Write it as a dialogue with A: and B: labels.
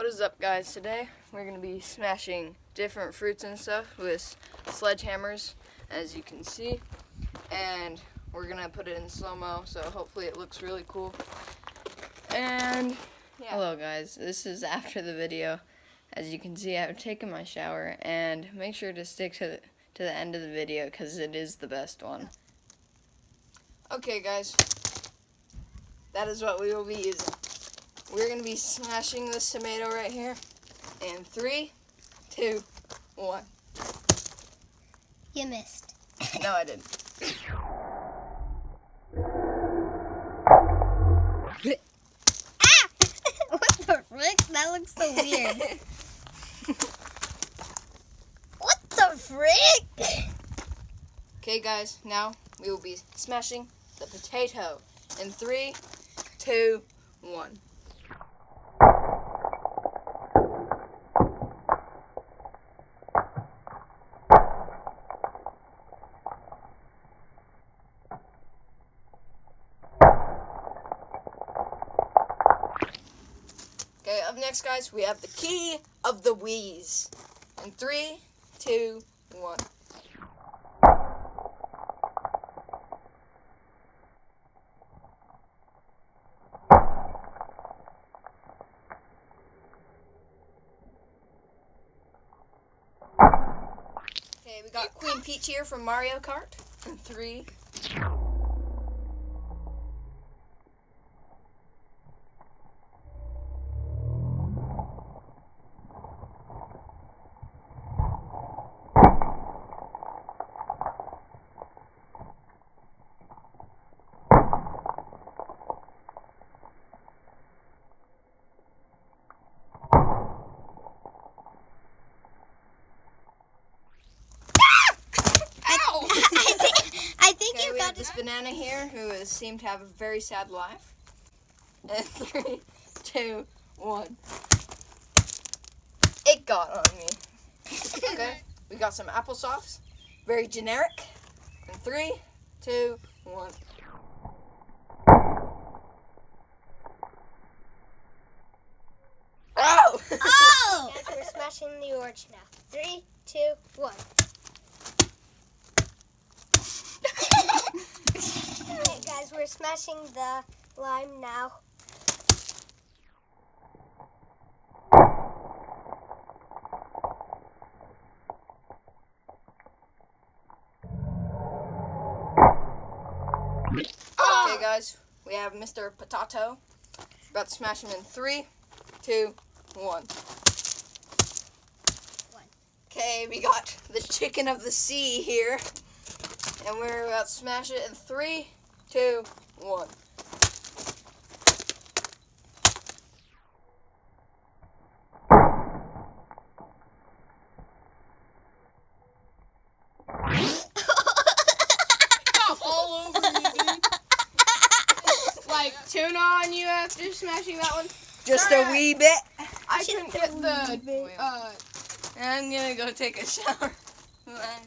A: What is up, guys? Today we're going to be smashing different fruits and stuff with sledgehammers, as you can see, and we're going to put it in slow-mo, so hopefully it looks really cool. And yeah. Hello guys, this is after the video. As you can see, I've taken my shower, and make sure to stick to the end of the video because it is the best one. Okay guys, that is what we will be using. We're going to be smashing this tomato right here in 3, 2, 1.
B: You missed.
A: No, I didn't.
B: Ah! What the frick? That looks so weird. What the frick?
A: Okay guys, now we will be smashing the potato in 3, 2, 1. Okay, up next, guys, we have the key of the wheeze. In 3, 2, 1. Okay, we got Queen Peach here from Mario Kart. In 3.
B: I think
A: Okay,
B: you
A: we
B: got
A: have this banana here who seemed to have a very sad life. And 3, 2, 1. It got on me. Okay, we got some applesauce. Very generic. And 3, 2, 1. Oh!
B: Oh! Guys, we're smashing the orange now. 3, 2, 1. Okay, guys, we're smashing the lime now.
A: Okay, guys, we have Mr. Potato. About to smash him in 3, 2, 1. Okay, we got the chicken of the sea here. And we're about to smash it in 3, 2, 1. All over you, dude.
C: Like tuna on you after smashing that one.
A: Just
C: Sorry,
A: a wee bit.
C: I couldn't get the.
A: I'm gonna go take a shower.
B: Bye.